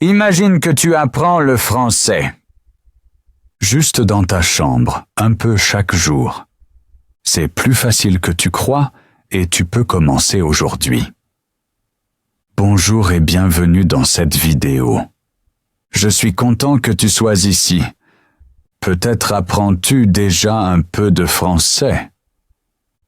Imagine que tu apprends le français. Juste dans ta chambre, un peu chaque jour. C'est plus facile que tu crois et tu peux commencer aujourd'hui. Bonjour et bienvenue dans cette vidéo. Je suis content que tu sois ici. Peut-être apprends-tu déjà un peu de français.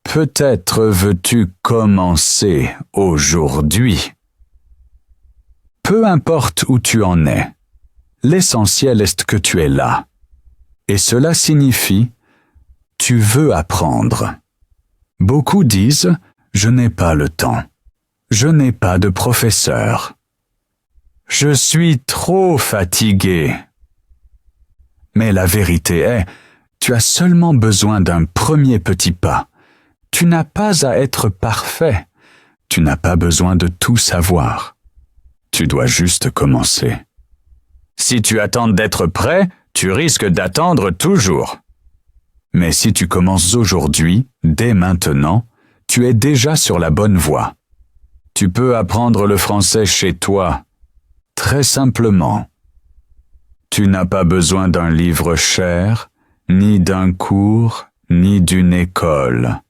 Peut-être veux-tu commencer aujourd'hui. Peu importe où tu en es, l'essentiel est que tu es là. Et cela signifie « tu veux apprendre ». Beaucoup disent « je n'ai pas le temps ». Je n'ai pas de professeur. Je suis trop fatigué. Mais la vérité est, tu as seulement besoin d'un premier petit pas. Tu n'as pas à être parfait. Tu n'as pas besoin de tout savoir. Tu dois juste commencer. Si tu attends d'être prêt, tu risques d'attendre toujours. Mais si tu commences aujourd'hui, dès maintenant, tu es déjà sur la bonne voie. Tu peux apprendre le français chez toi, très simplement. Tu n'as pas besoin d'un livre cher, ni d'un cours, ni d'une école.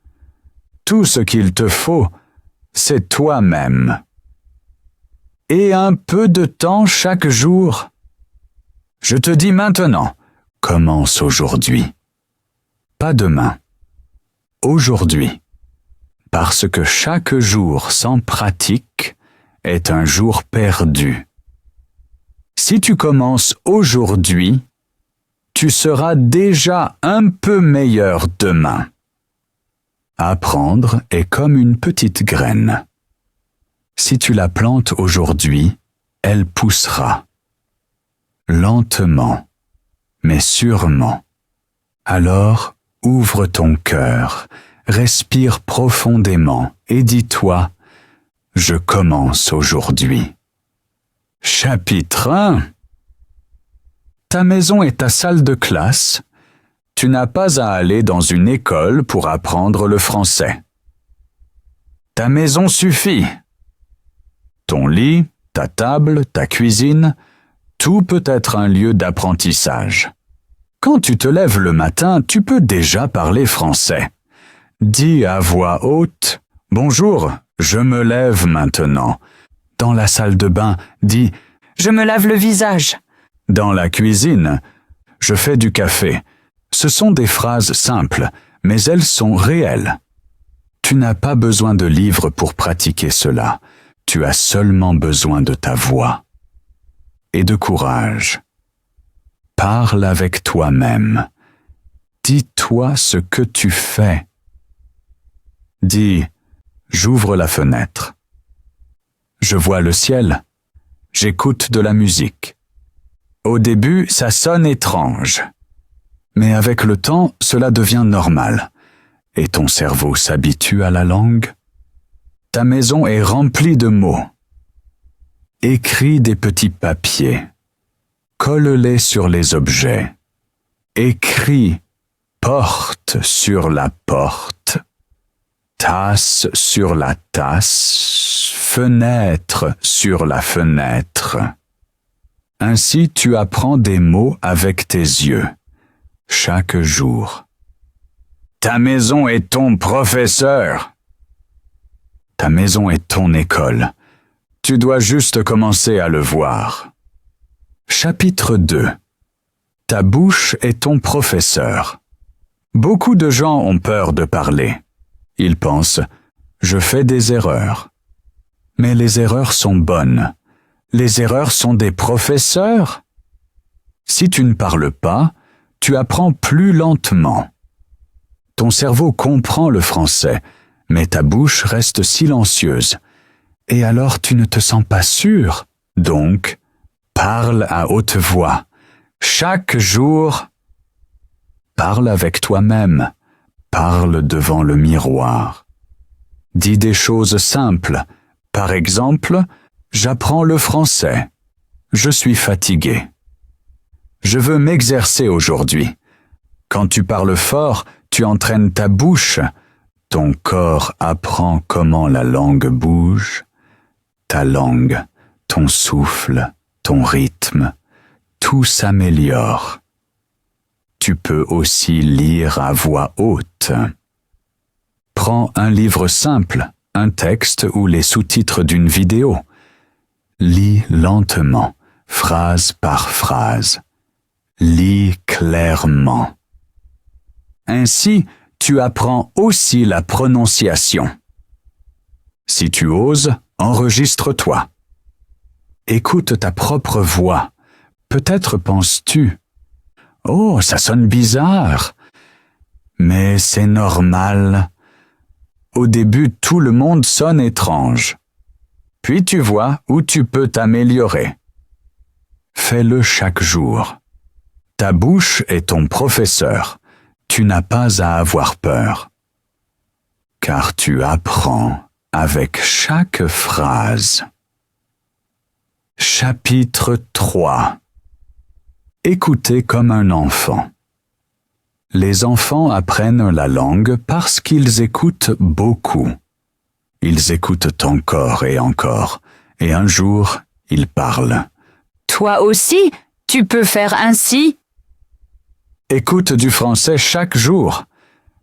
Tout ce qu'il te faut, c'est toi-même. Et un peu de temps chaque jour. Je te dis maintenant, commence aujourd'hui. Pas demain. Aujourd'hui. Parce que chaque jour sans pratique est un jour perdu. Si tu commences aujourd'hui, tu seras déjà un peu meilleur demain. Apprendre est comme une petite graine. Si tu la plantes aujourd'hui, elle poussera. Lentement, mais sûrement. Alors, ouvre ton cœur. Respire profondément et dis-toi, je commence aujourd'hui. Chapitre 1. Ta maison est ta salle de classe. Tu n'as pas à aller dans une école pour apprendre le français. Ta maison suffit. Ton lit, ta table, ta cuisine, tout peut être un lieu d'apprentissage. Quand tu te lèves le matin, tu peux déjà parler français. Dis à voix haute « Bonjour, je me lève maintenant ». Dans la salle de bain, dis « Je me lave le visage ». Dans la cuisine, « Je fais du café ». Ce sont des phrases simples, mais elles sont réelles. Tu n'as pas besoin de livres pour pratiquer cela. Tu as seulement besoin de ta voix. Et de courage. Parle avec toi-même. Dis-toi ce que tu fais. Dis, j'ouvre la fenêtre. Je vois le ciel. J'écoute de la musique. Au début, ça sonne étrange. Mais avec le temps, cela devient normal. Et ton cerveau s'habitue à la langue. Ta maison est remplie de mots. Écris des petits papiers. Colle-les sur les objets. Écris porte sur la porte. Tasse sur la tasse, fenêtre sur la fenêtre. Ainsi tu apprends des mots avec tes yeux, chaque jour. Ta maison est ton professeur. Ta maison est ton école. Tu dois juste commencer à le voir. Chapitre 2. Ta bouche est ton professeur. Beaucoup de gens ont peur de parler. Ils pensent « je fais des erreurs ». Mais les erreurs sont bonnes. Les erreurs sont des professeurs. Si tu ne parles pas, tu apprends plus lentement. Ton cerveau comprend le français, mais ta bouche reste silencieuse. Et alors tu ne te sens pas sûr. Donc, parle à haute voix. Chaque jour, parle avec toi-même. Parle devant le miroir. Dis des choses simples. Par exemple, j'apprends le français. Je suis fatigué. Je veux m'exercer aujourd'hui. Quand tu parles fort, tu entraînes ta bouche. Ton corps apprend comment la langue bouge. Ta langue, ton souffle, ton rythme, tout s'améliore. Tu peux aussi lire à voix haute. Prends un livre simple, un texte ou les sous-titres d'une vidéo. Lis lentement, phrase par phrase. Lis clairement. Ainsi, tu apprends aussi la prononciation. Si tu oses, enregistre-toi. Écoute ta propre voix. Peut-être penses-tu « Oh, ça sonne bizarre !» Mais c'est normal. Au début, tout le monde sonne étrange. Puis tu vois où tu peux t'améliorer. Fais-le chaque jour. Ta bouche est ton professeur. Tu n'as pas à avoir peur. Car tu apprends avec chaque phrase. Chapitre 3. Écoutez comme un enfant. Les enfants apprennent la langue parce qu'ils écoutent beaucoup. Ils écoutent encore, et un jour, ils parlent. Toi aussi, tu peux faire ainsi. Écoute du français chaque jour,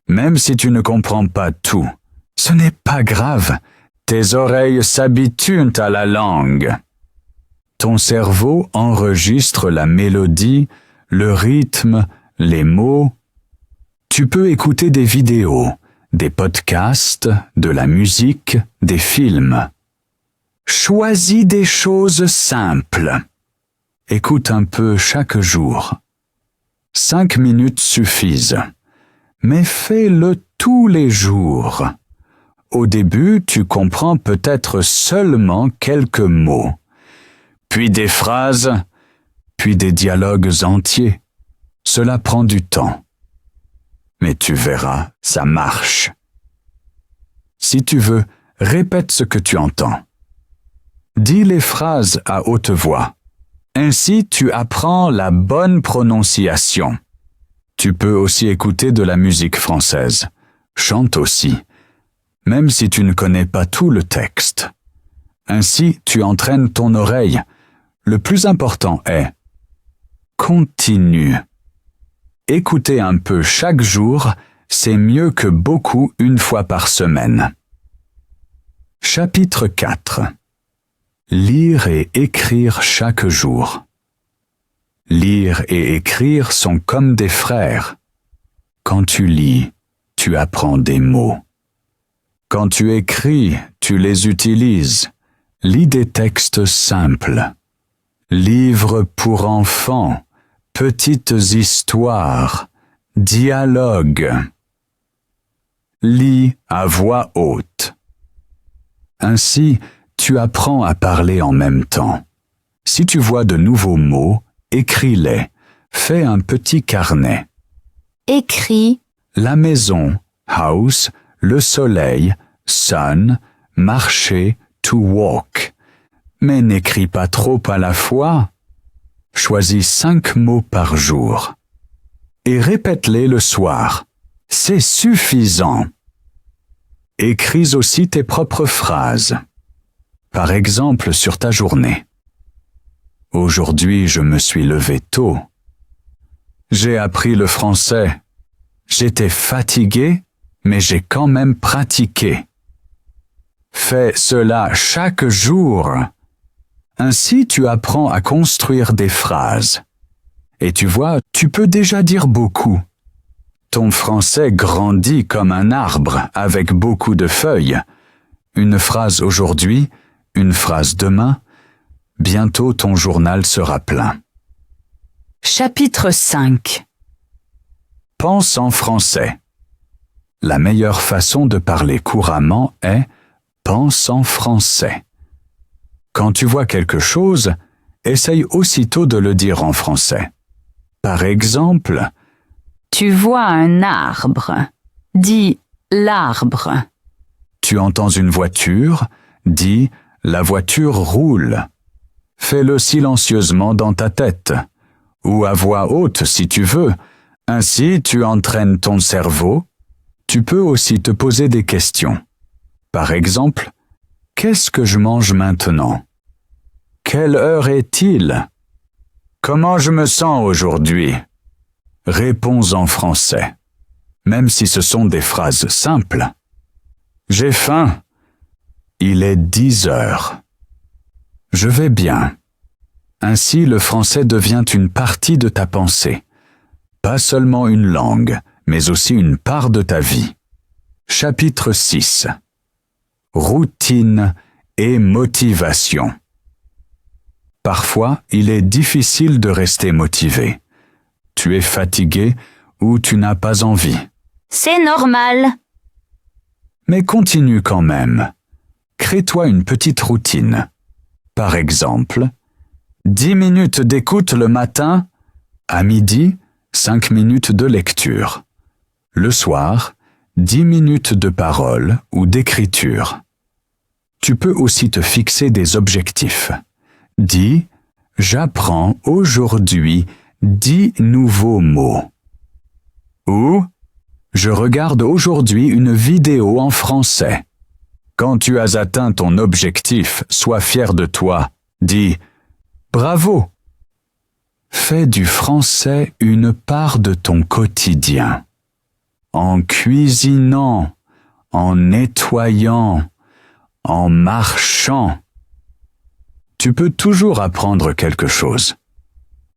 même si tu ne comprends pas tout. Ce n'est pas grave, tes oreilles s'habituent à la langue. Ton cerveau enregistre la mélodie, le rythme, les mots. Tu peux écouter des vidéos, des podcasts, de la musique, des films. Choisis des choses simples. Écoute un peu chaque jour. 5 minutes suffisent, mais fais-le tous les jours. Au début, tu comprends peut-être seulement quelques mots, puis des phrases, puis des dialogues entiers. Cela prend du temps. Mais tu verras, ça marche. Si tu veux, répète ce que tu entends. Dis les phrases à haute voix. Ainsi, tu apprends la bonne prononciation. Tu peux aussi écouter de la musique française. Chante aussi, même si tu ne connais pas tout le texte. Ainsi, tu entraînes ton oreille. Le plus important est continue. Écouter un peu chaque jour, c'est mieux que beaucoup une fois par semaine. Chapitre 4. Lire et écrire chaque jour. Lire et écrire sont comme des frères. Quand tu lis, tu apprends des mots. Quand tu écris, tu les utilises. Lis des textes simples. Livres pour enfants, petites histoires, dialogues. Lis à voix haute. Ainsi, tu apprends à parler en même temps. Si tu vois de nouveaux mots, écris-les. Fais un petit carnet. Écris. La maison, house, le soleil, sun, marcher, to walk. Mais n'écris pas trop à la fois. Choisis 5 mots par jour. Et répète-les le soir. C'est suffisant. Écris aussi tes propres phrases. Par exemple, sur ta journée. Aujourd'hui, je me suis levé tôt. J'ai appris le français. J'étais fatigué, mais j'ai quand même pratiqué. Fais cela chaque jour. Ainsi, tu apprends à construire des phrases. Et tu vois, tu peux déjà dire beaucoup. Ton français grandit comme un arbre avec beaucoup de feuilles. Une phrase aujourd'hui, une phrase demain. Bientôt ton journal sera plein. Chapitre 5. Pense en français. La meilleure façon de parler couramment est « pense en français ». Quand tu vois quelque chose, essaye aussitôt de le dire en français. Par exemple, Tu vois un arbre. Dis l'arbre. tu entends une voiture, dis « la voiture roule ». Fais-le silencieusement dans ta tête, ou à voix haute si tu veux. Ainsi, tu entraînes ton cerveau. Tu peux aussi te poser des questions. Par exemple, « Qu'est-ce que je mange maintenant ?» Quelle heure est-il? Comment je me sens aujourd'hui? Réponds en français, même si ce sont des phrases simples. J'ai faim. Il est 10 heures. Je vais bien. Ainsi, le français devient une partie de ta pensée. Pas seulement une langue, mais aussi une part de ta vie. Chapitre 6. Routine et motivation. Parfois, il est difficile de rester motivé. Tu es fatigué ou tu n'as pas envie. C'est normal. Mais continue quand même. Crée-toi une petite routine. Par exemple, 10 minutes d'écoute le matin, à midi, 5 minutes de lecture. Le soir, 10 minutes de parole ou d'écriture. Tu peux aussi te fixer des objectifs. Dis, j'apprends aujourd'hui 10 nouveaux mots. Ou, je regarde aujourd'hui une vidéo en français. quand tu as atteint ton objectif, sois fier de toi. Dis, bravo. Fais du français une part de ton quotidien. En cuisinant, en nettoyant, en marchant. Tu peux toujours apprendre quelque chose.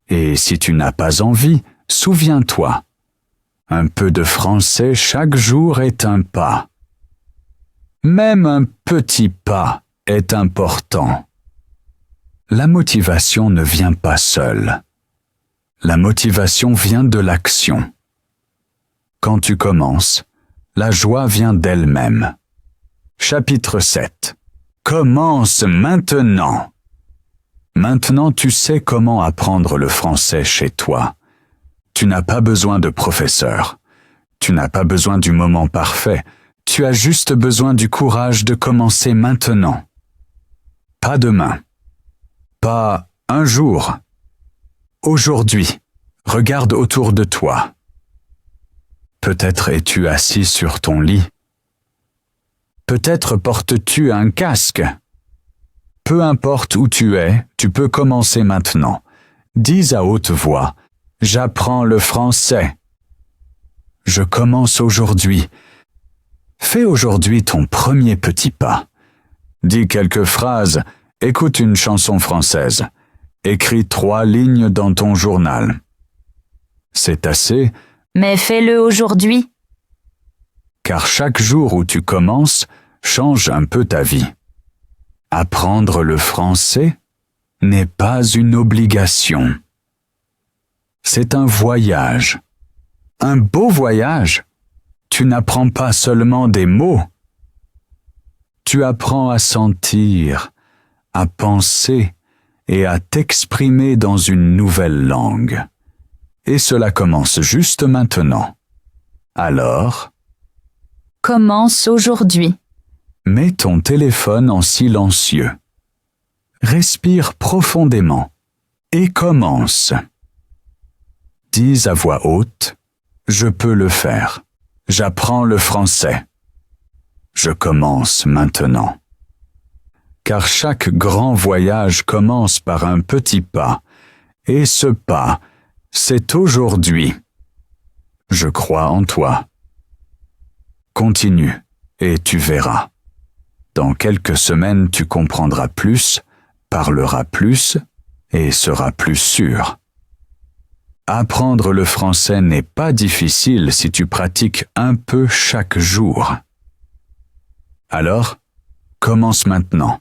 Et si tu n'as pas envie, souviens-toi. Un peu de français chaque jour est un pas. Même un petit pas est important. La motivation ne vient pas seule. La motivation vient de l'action. Quand tu commences, la joie vient d'elle-même. Chapitre 7. Commence maintenant. Maintenant, tu sais comment apprendre le français chez toi. Tu n'as pas besoin de professeur. Tu n'as pas besoin du moment parfait. Tu as juste besoin du courage de commencer maintenant. Pas demain. Pas un jour. Aujourd'hui. Regarde autour de toi. Peut-être es-tu assis sur ton lit. Peut-être portes-tu un casque. Peu importe où tu es, tu peux commencer maintenant. Dis à haute voix, j'apprends le français. Je commence aujourd'hui. Fais aujourd'hui ton premier petit pas. Dis quelques phrases, écoute une chanson française. Écris 3 lignes dans ton journal. C'est assez, Mais fais-le aujourd'hui. car chaque jour où tu commences, change un peu ta vie. Apprendre le français n'est pas une obligation. C'est un voyage. Un beau voyage. Tu n'apprends pas seulement des mots. Tu apprends à sentir, à penser et à t'exprimer dans une nouvelle langue. Et cela commence juste maintenant. Alors, Commence aujourd'hui. mets ton téléphone en silencieux. Respire profondément et commence. Dis à voix haute, je peux le faire. J'apprends le français. Je commence maintenant. Car chaque grand voyage commence par un petit pas, et ce pas, c'est aujourd'hui. Je crois en toi. Continue, et tu verras. Dans quelques semaines, tu comprendras plus, parleras plus, et seras plus sûr. Apprendre le français n'est pas difficile si tu pratiques un peu chaque jour. Alors, commence maintenant.